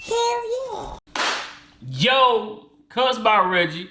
Hell yeah. Yo, cuz by Reggie,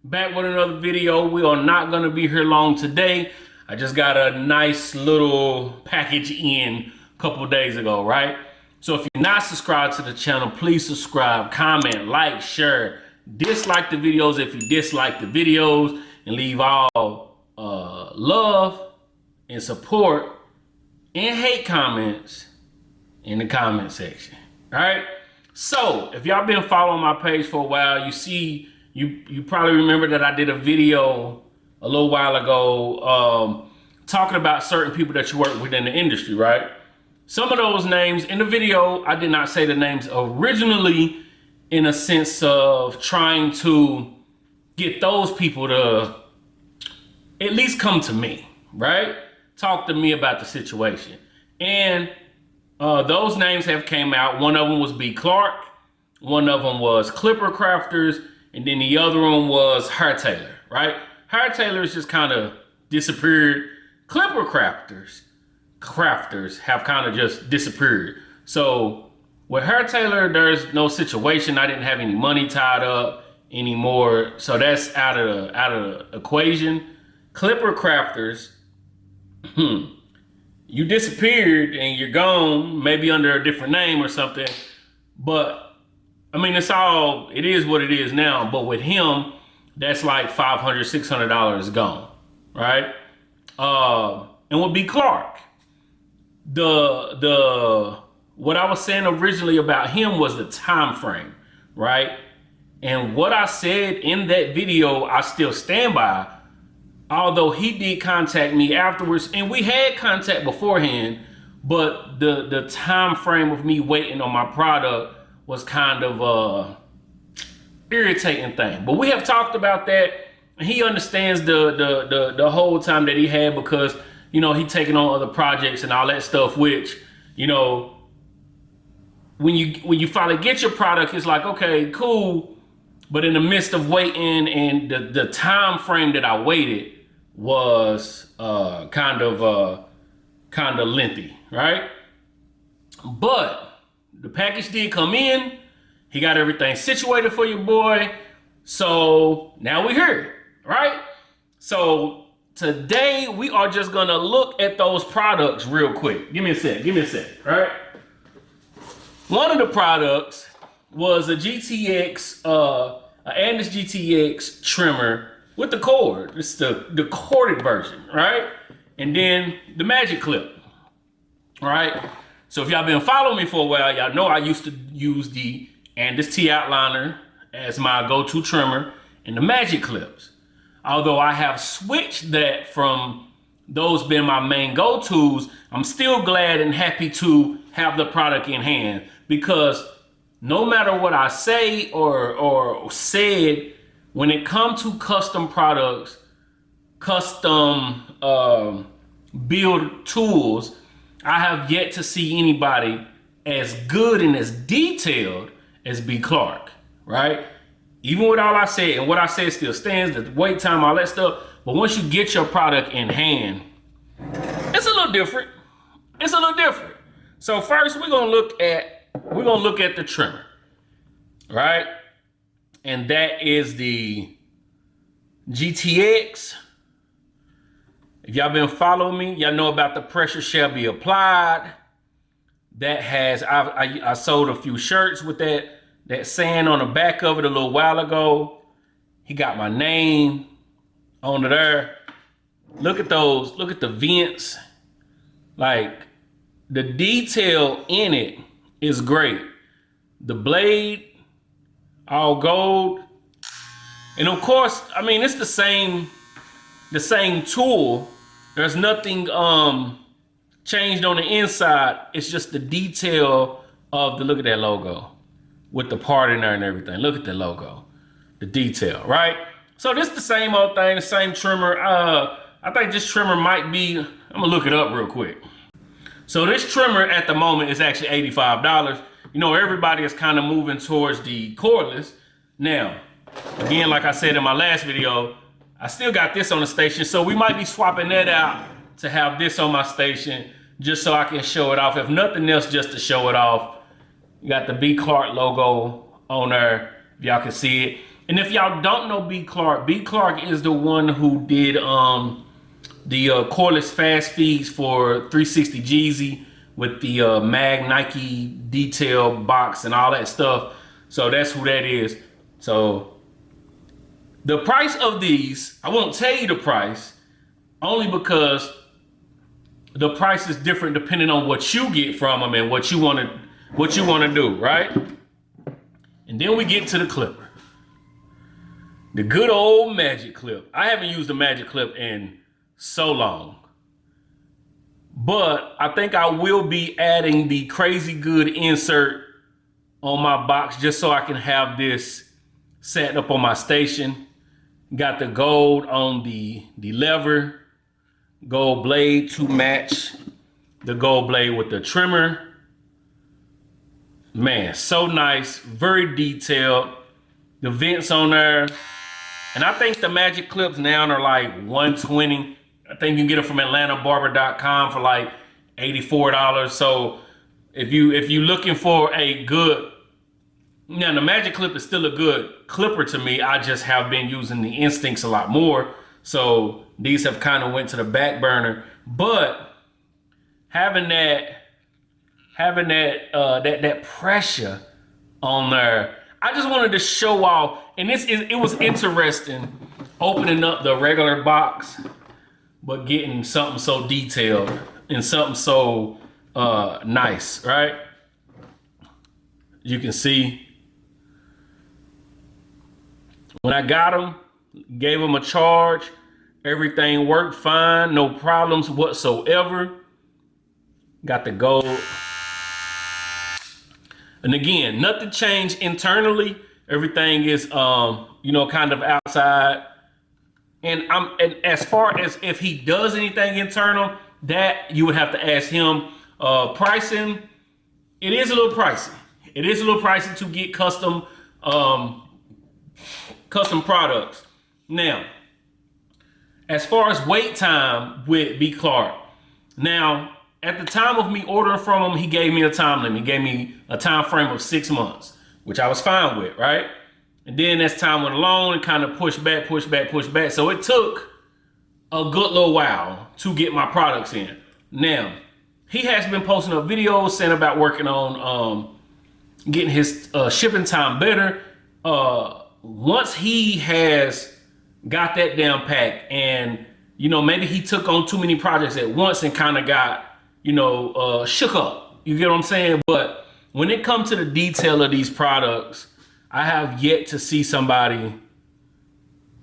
back with another video. We are not gonna be here long today. I just got a nice little package in a couple days ago, right? So if you're not subscribed to the channel, please subscribe, comment, like, share, dislike the videos if you dislike the videos, and leave all love and support and hate comments in the comment section. All right. So if y'all been following my page for a while, you probably remember that I did a video a little while ago talking about certain people that you work with in the industry, right? Some of those names in the video, I did not say the names originally in a sense of trying to get those people to at least come to me, right? Talk to me about the situation. And those names have came out. One of them was B. Clark. One of them was Clipper Crafters. And then the other one was Hair Taylor, right? Hair Taylor has just kind of disappeared. Clipper crafters have kind of just disappeared. So with Hair Taylor, there's no situation. I didn't have any money tied up anymore. So that's out of the equation. Clipper Crafters, you disappeared and you're gone, maybe under a different name or something. But I mean, it is what it is now. But with him, that's like $500, $600 gone, right? And with B. Clark, what I was saying originally about him was the time frame, right? And what I said in that video, I still stand by. Although he did contact me afterwards, and we had contact beforehand, but the time frame of me waiting on my product was kind of irritating thing. But we have talked about that, and he understands the whole time that he had because, you know, he taking on other projects and all that stuff, which, you know, when you finally get your product, it's like, okay, cool. But in the midst of waiting and the time frame that I waited was kind of lengthy, right? But the package did come in. He got everything situated for your boy. So now we're here, right? So today we are just gonna look at those products real quick. Give me a sec, right? One of the products was a GTX, Andis GTX trimmer with the cord. It's the corded version, right? And then the magic clip, right? So if y'all been following me for a while, y'all know I used to use the Andis T outliner as my go-to trimmer and the magic clips. Although I have switched that from those being my main go-tos, I'm still glad and happy to have the product in hand because no matter what I say or said, when it comes to custom products, custom build tools, I have yet to see anybody as good and as detailed as B. Clark, right? Even with all I said, and what I said still stands, the wait time, all that stuff. But once you get your product in hand, it's a little different. It's a little different. So first we're gonna look at the trimmer, right? And that is the GTX. If y'all been following me, y'all know about the pressure shall be applied. That has, I sold a few shirts with that saying on the back of it a little while ago. He got my name on there. Look at those, look at the vents. Like the detail in it is great. The blade, all gold. And of course, I mean, it's the same tool. There's nothing changed on the inside. It's just the detail of look at that logo with the part in there and everything. Look at the logo, the detail, right? So this the same old thing, the same trimmer. I think this trimmer might be, I'm gonna look it up real quick. So this trimmer at the moment is actually $85. You know, everybody is kind of moving towards the cordless. Now, again, like I said in my last video, I still got this on the station, so we might be swapping that out to have this on my station just so I can show it off. If nothing else, just to show it off. You got the B Clark logo on there, if y'all can see it. And if y'all don't know B Clark is the one who did the cordless fast feeds for 360 Jeezy with the Mag Nike detail box and all that stuff. So that's who that is. So the price of these, I won't tell you the price, only because the price is different depending on what you get from them and what you want to do, right? And then we get to the clipper. The good old magic clip. I haven't used a magic clip in so long. But I think I will be adding the crazy good insert on my box just so I can have this set up on my station. Got the gold on the lever, gold blade to match the gold blade with the trimmer. Man, so nice, very detailed. The vents on there. And I think the magic clips now are like $120. I think you can get them from AtlantaBarber.com for like $84. So if you're looking for a good, now the magic clip is still a good clipper to me. I just have been using the Instincts a lot more. So these have kind of went to the back burner. But having that pressure on there, I just wanted to show off, and it was interesting opening up the regular box, but getting something so detailed and something so nice, right? You can see when I got them, gave them a charge, everything worked fine, no problems whatsoever. Got the gold. And again, nothing changed internally. Everything is, kind of outside. And as far as if he does anything internal, that you would have to ask him. Pricing, it is a little pricey. It is a little pricey to get custom products. Now, as far as wait time with B Clark, now, at the time of me ordering from him, he gave me a time limit. He gave me a time frame of 6 months, which I was fine with, right? And then as time went along, it kind of pushed back. So it took a good little while to get my products in. Now, he has been posting up videos saying about working on getting his shipping time better. Once he has got that down pat and, maybe he took on too many projects at once and kind of got, shook up. You get what I'm saying? But when it comes to the detail of these products, I have yet to see somebody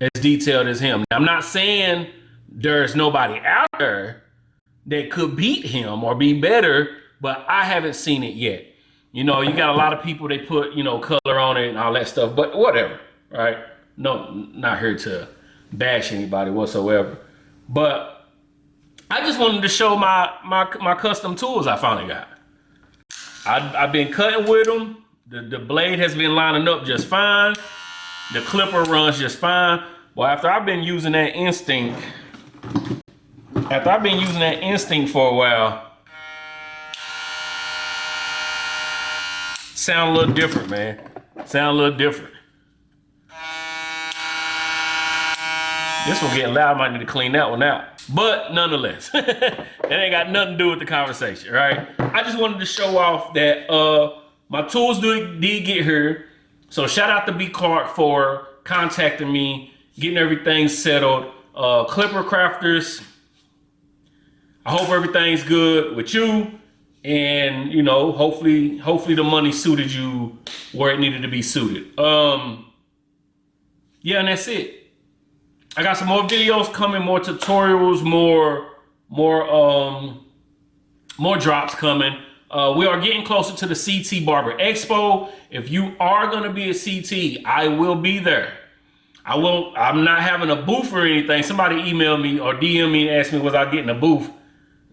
as detailed as him. Now, I'm not saying there's nobody out there that could beat him or be better, but I haven't seen it yet. You got a lot of people, they put, color on it and all that stuff, but whatever, right? No, not here to bash anybody whatsoever. But I just wanted to show my custom tools I finally got. I've been cutting with them. The blade has been lining up just fine. The clipper runs just fine. Well, after I've been using that Instinct for a while, sound a little different, man. Sound a little different. This one getting loud, I might need to clean that one out. But nonetheless, that ain't got nothing to do with the conversation, right? I just wanted to show off that my tools did get here. So shout out to B Clark for contacting me, getting everything settled. Clipper Crafters, I hope everything's good with you. And, hopefully the money suited you where it needed to be suited. Yeah, and that's it. I got some more videos coming, more tutorials, more drops coming. We are getting closer to the CT Barber Expo. If you are gonna be a CT, I will be there. I'm not having a booth or anything. Somebody emailed me or DM me and asked me, was I getting a booth?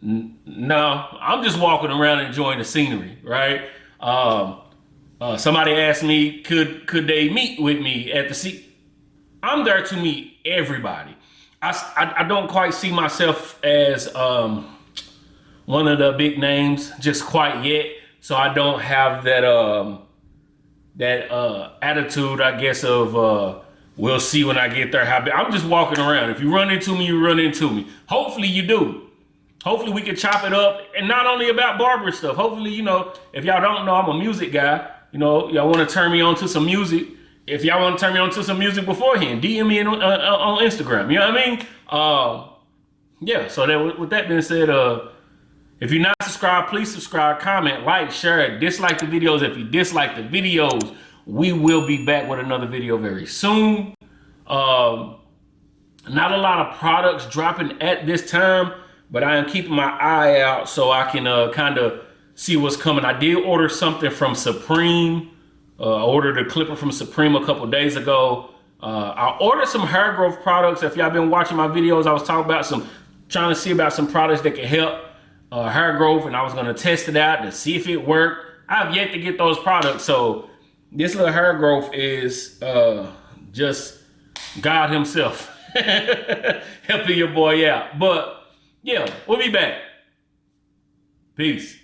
No, I'm just walking around enjoying the scenery, right? Somebody asked me, could they meet with me at the CT? I'm there to meet everybody. I don't quite see myself as one of the big names just quite yet. so I don't have that attitude, I guess, of we'll see when I get there. I'm just walking around. If you run into me, you run into me. Hopefully you do. Hopefully we can chop it up, and not only about barber stuff. Hopefully, you know, if y'all don't know, I'm a music guy. You know, y'all want to turn me on to some music. If y'all want to turn me on to some music beforehand, DM me on Instagram. You know what I mean? Yeah. So that, with that being said, if you're not subscribed, please subscribe, comment, like, share, dislike the videos. If you dislike the videos, we will be back with another video very soon. Not a lot of products dropping at this time, but I am keeping my eye out so I can kind of see what's coming. I did order something from Supreme. I ordered a clipper from Supreme a couple days ago. I ordered some hair growth products. If y'all been watching my videos, I was talking about trying to see about some products that can help hair growth, and I was going to test it out to see if it worked. I have yet to get those products, so this little hair growth is just God himself helping your boy out. But yeah, we'll be back. Peace.